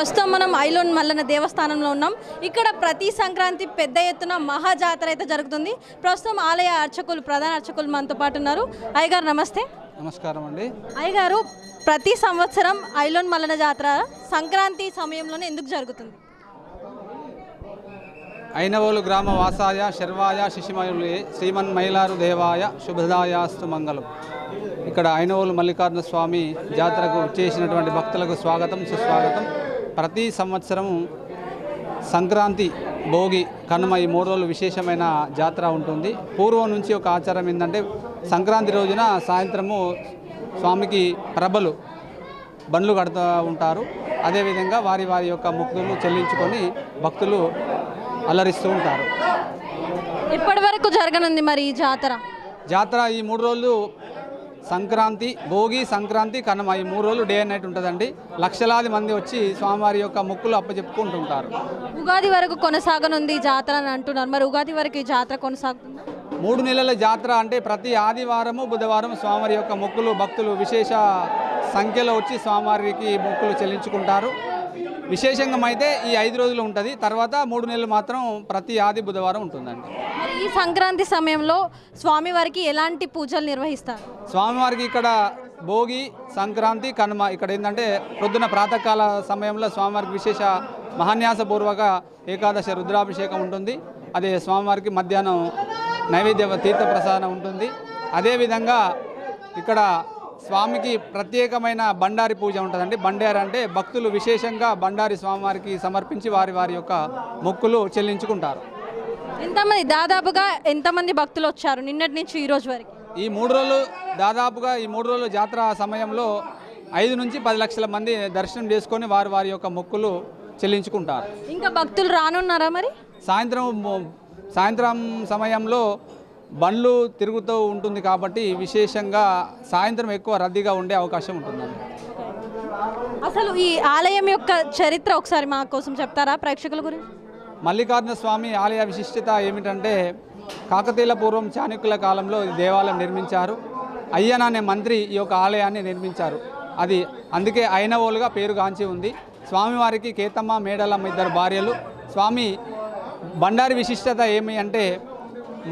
ప్రస్తుతం మనం ఐలోన్ మల్లన్న దేవస్థానంలో ఉన్నాం. ఇక్కడ ప్రతి సంక్రాంతి పెద్ద ఎత్తున మహాజాతర అయితే జరుగుతుంది. ప్రస్తుతం ఆలయ అర్చకులు ప్రధాన అర్చకులు మనతో పాటు ఉన్నారు. అయ్యగారు నమస్తే. నమస్కారం అండి. అయ్యగారు, ప్రతి సంవత్సరం ఐలోన్ మల్లన్న జాతర సంక్రాంతి సమయంలోనే ఎందుకు జరుగుతుంది? ఐనవోలు గ్రామ వాసాయ శర్వాయ శిశిమయులే శ్రీమన్ మైలారు దేవాయ శుభదాయాస్తు మంగళం. ఇక్కడ ఐనవోలు మల్లికార్జున స్వామి జాతరకు చేసినటువంటి భక్తులకు స్వాగతం సుస్వాగతం. ప్రతి సంవత్సరం సంక్రాంతి, భోగి, కనుమ ఈ 3 రోజులు విశేషమైన జాతర ఉంటుంది. పూర్వం నుంచి ఒక ఆచారం ఏంటంటే సంక్రాంతి రోజున సాయంత్రము స్వామికి ప్రభలు బండ్లు కడుతూ ఉంటారు. అదేవిధంగా వారి వారి యొక్క మొక్కులు చెల్లించుకొని భక్తులు అలరిస్తూ ఉంటారు. ఇప్పటి వరకు జరగనుంది మరి ఈ జాతర ఈ 3 రోజులు సంక్రాంతి, భోగి, సంక్రాంతి, కనుమ ఈ 3 రోజులు డే అండ్ నైట్ ఉంటుందండి. లక్షలాది మంది వచ్చి స్వామివారి యొక్క మొక్కులు అప్పచెప్పుకుంటుంటారు. ఉగాది వరకు కొనసాగనుంది ఈ జాతర అని అంటున్నారు. మరి ఉగాది వరకు ఈ జాతర కొనసాగుతుంది? 3 నెలల జాతర అంటే ప్రతి ఆదివారము బుధవారం స్వామివారి యొక్క మొక్కులు భక్తులు విశేష సంఖ్యలో వచ్చి స్వామివారికి మొక్కులు చెల్లించుకుంటారు. విశేషంగా అయితే ఈ 5 రోజులు ఉంటుంది. తర్వాత 3 నెలలు మాత్రం ప్రతి ఆది బుధవారం ఉంటుందండి. మరి ఈ సంక్రాంతి సమయంలో స్వామివారికి ఎలాంటి పూజలు నిర్వహిస్తారు? స్వామివారికి ఇక్కడ భోగి, సంక్రాంతి, కనుమ ఇక్కడ ఏంటంటే ప్రొద్దున ప్రాతకాల సమయంలో స్వామివారికి విశేష మహాన్యాసపూర్వక ఏకాదశ రుద్రాభిషేకం ఉంటుంది. అదే స్వామివారికి మధ్యాహ్నం నైవేద్య తీర్థప్రసాదం ఉంటుంది. అదేవిధంగా ఇక్కడ స్వామికి ప్రత్యేకమైన బండారి పూజ ఉంటుందండి. బండారి అంటే భక్తులు విశేషంగా బండారి స్వామివారికి సమర్పించి వారి వారి యొక్క మొక్కులు చెల్లించుకుంటారు. దాదాపుగా ఎంతమంది భక్తులు వచ్చారు నిన్నటి నుంచి ఈ రోజు వరకు? ఈ 3 రోజులు దాదాపుగా ఈ 3 రోజులు జాతర సమయంలో 5 నుంచి 10 లక్షల మంది దర్శనం చేసుకొని వారి వారి యొక్క మొక్కులు చెల్లించుకుంటారు. ఇంకా భక్తులు రానున్నారా? మరి సాయంత్రం సమయంలో బండ్లు తిరుగుతూ ఉంటుంది కాబట్టి విశేషంగా సాయంత్రం ఎక్కువ రద్దీగా ఉండే అవకాశం ఉంటుందండి. అసలు ఈ ఆలయం యొక్క చరిత్ర ఒకసారి మా కోసం చెప్తారా ప్రేక్షకుల గురించి? మల్లికార్జున స్వామి ఆలయ విశిష్టత ఏమిటంటే కాకతీయుల పూర్వం చాణక్యుల కాలంలో ఈ దేవాలయం నిర్మించారు. అయ్యన అనే మంత్రి ఈ యొక్క ఆలయాన్ని నిర్మించారు. అది అందుకే ఐనవోలుగా పేరుగాంచి ఉంది. స్వామివారికి కేతమ్మ, మేడలమ్మ 2 భార్యలు. స్వామి బండారి విశిష్టత ఏమి అంటే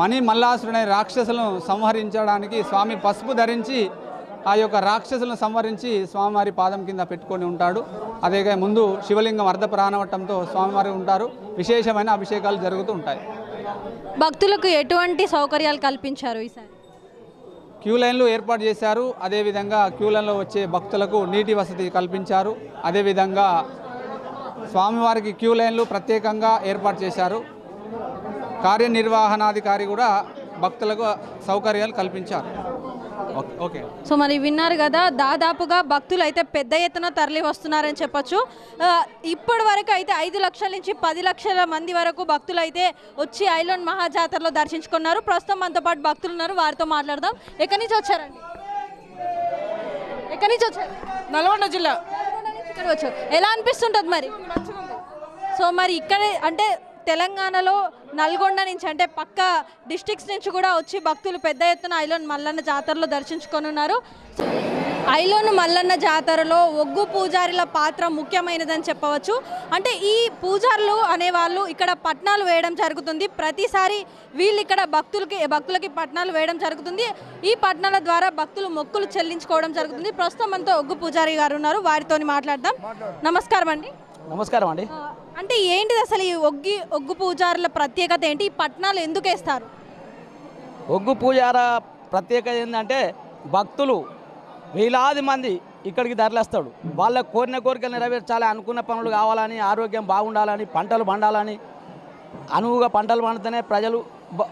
మణి మల్లాసురుడనే రాక్షసులను సంహరించడానికి స్వామి పసుపు ధరించి ఆ యొక్క రాక్షసులను సంహరించి స్వామివారి పాదం కింద పెట్టుకొని ఉంటాడు. అదే ముందు శివలింగం అర్ధ ప్రాణవట్టంతో స్వామివారి ఉంటారు. విశేషమైన అభిషేకాలు జరుగుతూ ఉంటాయి. భక్తులకు ఎటువంటి సౌకర్యాలు కల్పించారు ఈసారి? క్యూ లైన్లు ఏర్పాటు చేశారు. అదేవిధంగా క్యూ లైన్లో వచ్చే భక్తులకు నీటి వసతి కల్పించారు. అదేవిధంగా స్వామివారికి క్యూ లైన్లు ప్రత్యేకంగా ఏర్పాటు చేశారు. కార్యనిర్వహణాధికారి కూడా భక్తులకు సౌకర్యాలు కల్పించారు. ఓకే. సో మరి విన్నారు కదా, దాదాపుగా భక్తులు అయితే పెద్ద ఎత్తున తరలి వస్తున్నారని చెప్పొచ్చు. ఇప్పటి వరకు అయితే 5 లక్షల నుంచి 10 లక్షల మంది వరకు భక్తులు అయితే వచ్చి ఐలోన్ మహాజాతరలో దర్శించుకున్నారు. ప్రస్తుతం మనతో పాటు భక్తులు ఉన్నారు, వారితో మాట్లాడదాం. ఎక్కడి నుంచి వచ్చారండి? నల్గొండ జిల్లా. ఇక్కడ వచ్చారు. ఎలా అనిపిస్తుంటుంది మరి? సో మరి ఇక్కడ అంటే తెలంగాణలో నల్గొండ నుంచి అంటే పక్క డిస్ట్రిక్ట్స్ నుంచి కూడా వచ్చి భక్తులు పెద్ద ఎత్తున ఐలోన్ మల్లన్న జాతరలో దర్శించుకొని ఉన్నారు. ఐలోన్ మల్లన్న జాతరలో ఒగ్గు పూజారుల పాత్ర ముఖ్యమైనదని చెప్పవచ్చు. అంటే ఈ పూజారులు అనేవాళ్ళు ఇక్కడ పట్నాలు వేయడం జరుగుతుంది. ప్రతిసారి వీళ్ళు ఇక్కడ భక్తులకి పట్నాలు వేయడం జరుగుతుంది. ఈ పట్నాల ద్వారా భక్తులు మొక్కులు చెల్లించుకోవడం జరుగుతుంది. ప్రస్తుతం మనతో ఒగ్గు పూజారి గారు ఉన్నారు, వారితో మాట్లాడదాం. నమస్కారం అండి. నమస్కారం అండి. అంటే ఏంటిది అసలు ఈ ఒగ్గు పూజారుల ప్రత్యేకత ఏంటి? ఈ పట్నాలు ఎందుకు వేస్తారు? ఒగ్గు పూజార ప్రత్యేకత ఏంటంటే భక్తులు వేలాది మంది ఇక్కడికి తరలిస్తాడు. వాళ్ళ కోరికలు నెరవేర్చాలి, అనుకున్న పనులు కావాలని, ఆరోగ్యం బాగుండాలని, పంటలు పండాలని, అనువుగా పంటలు పండితేనే ప్రజలు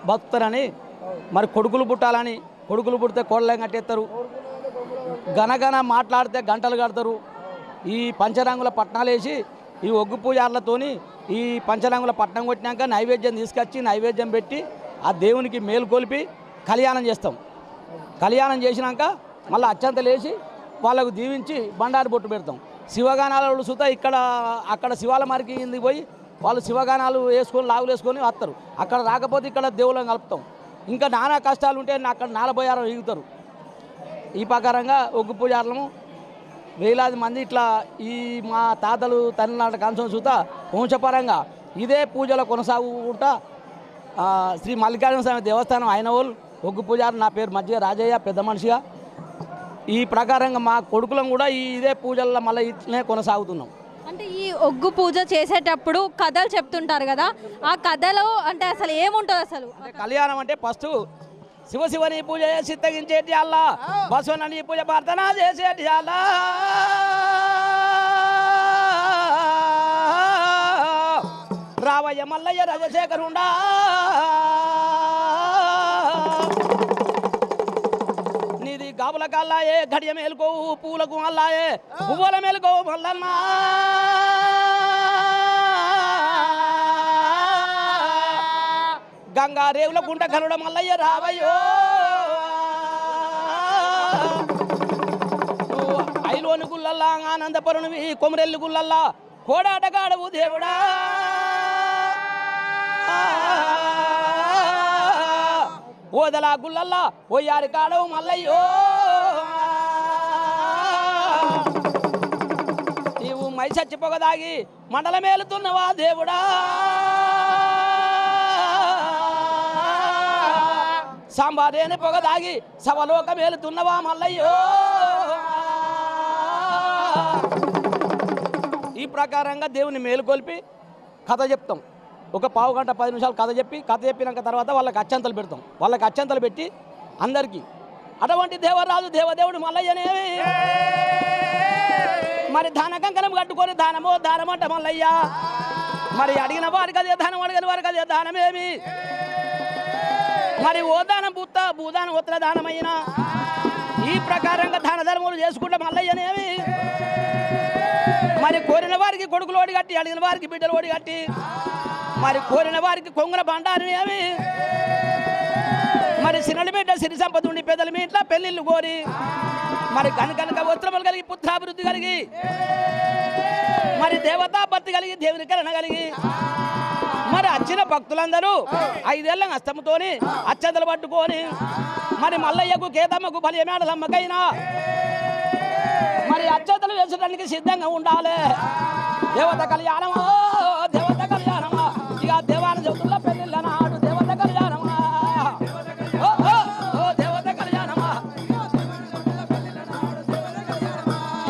బతుకుతారని, మరి కొడుకులు పుట్టాలని, కొడుకులు పుడితే కోళ్ళం కట్టేస్తారు, గనగన మాట్లాడితే గంటలు కడతారు. ఈ పంచరంగుల పట్నాలు వేసి ఈ ఒగ్గు పూజార్లతోని ఈ పంచరంగుల పట్నం కొట్టినాక నైవేద్యం తీసుకొచ్చి నైవేద్యం పెట్టి ఆ దేవునికి మేలు కొలిపి కళ్యాణం చేస్తాం. కళ్యాణం చేసినాక మళ్ళీ అత్యంతలు వేసి వాళ్ళకు దీవించి బండారు బొట్టు పెడతాం. శివగానాలు సుతా అక్కడ శివాల మరికి కిందికి పోయి వాళ్ళు శివగానాలు వేసుకొని లాగులు వేసుకొని వస్తారు. అక్కడ రాకపోతే ఇక్కడ దేవుళ్ళని కలుపుతాం. ఇంకా నానా కష్టాలు ఉంటే అక్కడ 40 ఈగుతారు. ఈ ప్రకారంగా ఒగ్గు పూజార్లము వేలాది మంది ఇట్లా ఈ మా తాతలు తల్లినాటి కాంసం చూత వంశపరంగా ఇదే పూజలో కొనసాగుకుంటా శ్రీ మల్లికార్జున స్వామి దేవస్థానం అయినవోలు ఒగ్గు పూజారి, నా పేరు మధ్య రాజయ్య, పెద్ద మనిషిగా. ఈ ప్రకారంగా మా కొడుకులం కూడా ఇదే పూజల్లో మళ్ళీ ఇట్లనే కొనసాగుతున్నాం. అంటే ఈ ఒగ్గు పూజ చేసేటప్పుడు కథలు చెప్తుంటారు కదా, ఆ కథలో అంటే అసలు ఏముంటుంది అసలు? అంటే కళ్యాణం అంటే ఫస్ట్ శివశివని పూజ చేసి తగ్గించేటి అల్లా, బసవనని పూజ ప్రార్థన చేసేటి అల్లా, రావయ్య మల్లయ్య రాజశేఖరుండా, నీది గాబుల కల్లాయే గడియ మేలుకోవు పూలకు అల్లాయే పువ్వుల మేలుకోవు మల్లన్నా, గంగా రేవుల గుంట కనుడ మల్లయ్య రావయ్యో, ఐలోని గుల్లల్లా ఆనందపరునివి కొమరెల్లి గుల్లల్లా కోడాటగాడవు దేవుడా, ఓదలా గుల్లల్లా ఓయారి కాడవు మల్లయ్యో, నీవు మైసచ్చి పొగదాగి మండల మేలుతున్నవా దేవుడా, సాంబారేని పొగదాగి సవలోక మేలుతున్నవా మల్లయ్యో. ఈ ప్రకారంగా దేవుని మేలుకొల్పి కథ చెప్తాం. ఒక పావు గంట 10 నిమిషాలు కథ చెప్పినాక తర్వాత వాళ్ళకి అత్యంతలు పెడతాం. వాళ్ళకి అత్యంతలు పెట్టి అందరికీ అటువంటి దేవరాజు దేవదేవుడు మల్లయ్యనేవి మరి దాన కంకణం కట్టుకొని దానమంట మల్లయ్య, మరి అడిగిన వారికి అదే దానం, అడిగిన వారికి అదే దానమేమి, మరి ఓ దానం భూదానం ఉత్తర దానమైనా ఈ ప్రకారంగా దాన ధర్మములు చేసుకుంటే మల్లయ్యనేవి మరి కోరిన వారికి కొడుకులు ఓడిగట్టి, అడిగిన వారికి బిడ్డలు ఓడిగట్టి, మరి కోరిన వారికి కొంగుల బండారనేవి, మరి సినలి బిడ్డ సిరి సంపద ఉండి పెద్దల మీ ఇంట్లో పెళ్ళిళ్ళు కోరి మరి కనుక వస్త్రములు కలిగి పుత్రాభివృద్ధి కలిగి మరి దేవతా భక్తి కలిగి దేవుని కరణ కలిగి మరి వచ్చిన భక్తులందరూ 5 ఏళ్ళ హస్తముతోని అచ్చదలు పట్టుకొని మరి మల్లయ్యకు కేతమ్మకు బలి మేడలమ్మకైనా మరి అచ్చతలు వేసడానికి సిద్ధంగా ఉండాలి. దేవత కళ్యాణమా దేవత కళ్యాణమా, ఇక దేవాలయ చదువుల పెళ్ళిళ్ళ నాడు దేవత కళ్యాణమా, దేవత కళ్యాణమా,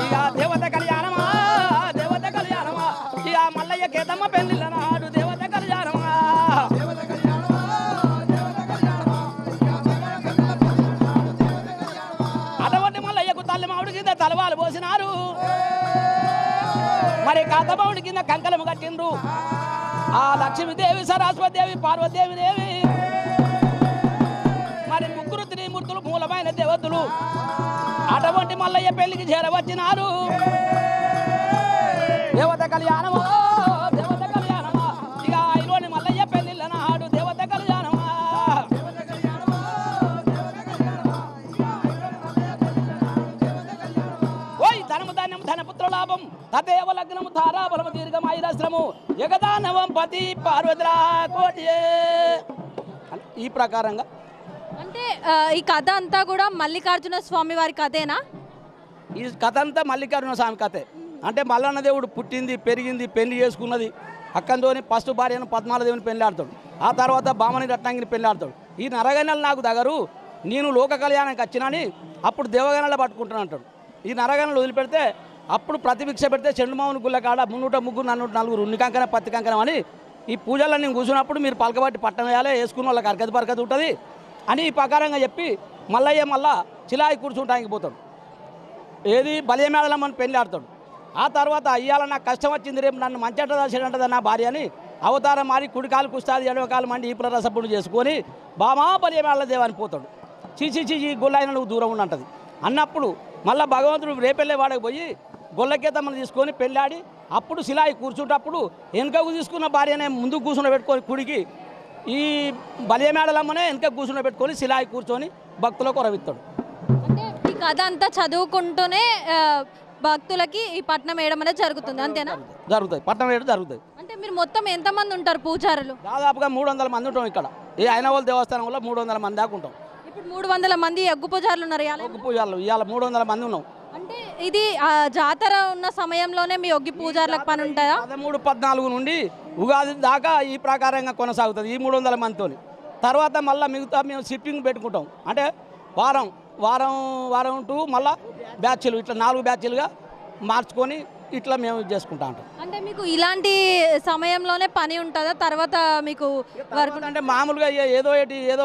ఇక దేవత కళ్యాణమా దేవత కళ్యాణమా, ఇక మల్లయ్య కేతమ్మ పెళ్ళిళ్ళ నాడు దేవత కళ్యాణమా. అటువంటి మల్లయ్యకు తల్లి మామిడి కింద తలవాలు పోసినారు, మరి కాతమావిడి కింద కంకలము కట్టిండ్రు. ఆ లక్ష్మీదేవి సరస్వతిదేవి పార్వతీదేవి మరి ముగ్గురు త్రిమూర్తులు మూలమైన దేవతలు అటువంటి మల్లయ్య పెళ్లికి చేరవచ్చినారు. దేవత కళ్యాణమా దేవత కళ్యాణమా, ఇక ఐలోని మల్లయ్య పెళ్లిళ్ళ నాడు దేవత కళ్యాణమా. ఓయ్ ధనము ధాన్యము ధనపుత్ర లాభం తదేవ లగ్నము తారాబలము దీర్ఘమాయురాశ్రము జగదానవం పతి పార్వతిరా కోటి. ఈ ప్రకారంగా అంటే ఈ కథ అంతా కూడా మల్లికార్జున స్వామి వారి కథేనా? ఈ కథ అంతా మల్లికార్జున స్వామి కథే. అంటే మల్లన్న దేవుడు పుట్టింది పెరిగింది పెళ్లి చేసుకున్నది అక్కంతోని ఫస్ట్ భార్యను పద్మాలదేవిని పెళ్లి ఆడతాడు, ఆ తర్వాత బామని రత్నాంగిని పెళ్లి ఆడతాడు. ఈ నరగణలు నాకు దగ్గరు నేను లోక కళ్యాణానికి వచ్చినని అప్పుడు దేవగణాలు పట్టుకుంటాను అంటాడు. ఈ నరగణలు వదిలిపెడితే అప్పుడు ప్రతిభిక్ష పెడితే చెండుమావుని గుళ్ళ కాడ 303 404 ఉన్ని కంకణ పత్తి కంకణం అని ఈ పూజల్లో నేను కూర్చున్నప్పుడు మీరు పలకబట్టి పట్టం వేయాలి, వేసుకున్న వాళ్ళకి అరకతి పరకతి ఉంటుంది అని ఈ ప్రకారంగా చెప్పి మల్లయ్య మళ్ళా చిలాయి కూర్చుంటానికి పోతాడు. ఏది బలియమేళమని పెళ్లి ఆడతాడు. ఆ తర్వాత అయ్యాల నాకు కష్టం వచ్చింది, రేపు నన్ను మంచట చేడంటది నా భార్య అని అవతారం మారి కుడికాలు కుస్తాది ఎడవకాలు మండి ఈ రసపుడు చేసుకొని బామా బలియమేళ దేవాని పోతాడు. చీచి ఈ గొల్లైన నువ్వు దూరం ఉండంటది అన్నప్పుడు మళ్ళీ భగవంతుడు రేపెళ్ళే వాడకి పోయి గొల్లకేతమ్మను తీసుకొని పెళ్ళాడి అప్పుడు శిలాయి కూర్చుంటప్పుడు వెనుకకు తీసుకున్న భార్యనే ముందుకు కూర్చుని పెట్టుకొని కుడికి ఈ బలియమేడలమ్మనే వెనుక కూర్చుని పెట్టుకొని శిలాయి కూర్చొని భక్తులకు కొరవిస్తాడు. అంటే ఈ కథ అంతా చదువుకుంటూనే భక్తులకి ఈ పట్నం వేయడం అనేది జరుగుతుంది అంతేనా? జరుగుతుంది, పట్నం వేయడం జరుగుతుంది. అంటే మీరు మొత్తం ఎంతమంది ఉంటారు పూజారులు? దాదాపుగా 300 మంది ఉంటాం ఇక్కడ. ఈ అయినవోలు దేవస్థానంలో 300 మంది దాకా ఉంటాం. ఇప్పుడు 300 మంది ఒగ్గు పూజారులు ఉన్నారు. ఒగ్గు పూజలు ఇవాళ 300 మంది ఉన్నాం. అంటే ఇది జాతర ఉన్న సమయంలోనే మీ ఒగ్గి పూజారులకు పని ఉంటాయా? 13, 14 నుండి ఉగాది దాకా ఈ ప్రకారంగా కొనసాగుతుంది ఈ 300 మందితోని. తర్వాత మళ్ళీ మిగతా మేము షిఫ్టింగ్ పెట్టుకుంటాం. అంటే వారం టూ మళ్ళీ బ్యాచ్లు ఇట్లా 4 బ్యాచ్లుగా మార్చుకొని ఇట్లా మేము చేసుకుంటా ఉంటాం. అంటే మీకు ఇలాంటి సమయంలోనే పని ఉంటుందా? తర్వాత మీకు వర్క్ అంటే మామూలుగా ఏదో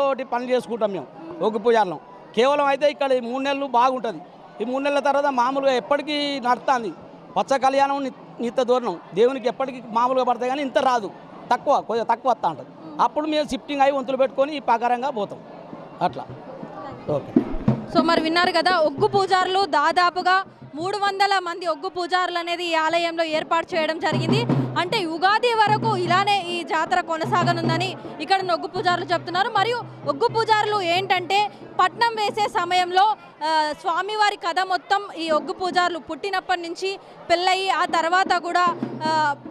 ఒకటి పని చేసుకుంటాం మేము ఒగ్గు పూజారులం. కేవలం అయితే ఇక్కడ ఈ 3 నెలలు బాగుంటుంది. ఈ 3 నెలల తర్వాత మామూలుగా ఎప్పటికీ నడుస్తుంది. పచ్చ కళ్యాణం నిత్య దూరణం దేవునికి ఎప్పటికీ మామూలుగా పడతాయి, కానీ ఇంత రాదు, కొంచెం తక్కువ వస్తూ ఉంటుంది. అప్పుడు మేము షిఫ్టింగ్ అయి వంతులు పెట్టుకొని ఈ ప్రకారంగా పోతాం అట్లా. ఓకే. సో మరి విన్నారు కదా, ఒగ్గు పూజారులు దాదాపుగా 300 మంది ఒగ్గు పూజారులు అనేది ఈ ఆలయంలో ఏర్పాటు చేయడం జరిగింది. అంటే ఉగాది వరకు ఇలానే ఈ జాతర కొనసాగనుందని ఇక్కడ ఒగ్గు పూజారులు చెప్తున్నారు. మరియు ఒగ్గు పూజారులు ఏంటంటే పట్నం వేసే సమయంలో స్వామివారి కథ మొత్తం ఈ ఒగ్గు పూజారులు పుట్టినప్పటి నుంచి పెళ్ళయి ఆ తర్వాత కూడా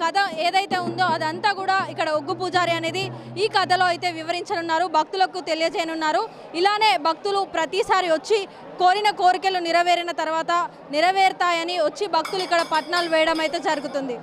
కథ ఏదైతే ఉందో అదంతా కూడా ఇక్కడ ఒగ్గు పూజారి అనేది ఈ కథలో అయితే వివరించనున్నారు, భక్తులకు తెలియజేయనున్నారు. ఇలానే భక్తులు ప్రతిసారి వచ్చి కోరిన కోరికలు నెరవేరిన తర్వాత నెరవేరుతాయని వచ్చి భక్తులు ఇక్కడ పట్నాలు వేయడం అయితే జరుగుతుంది.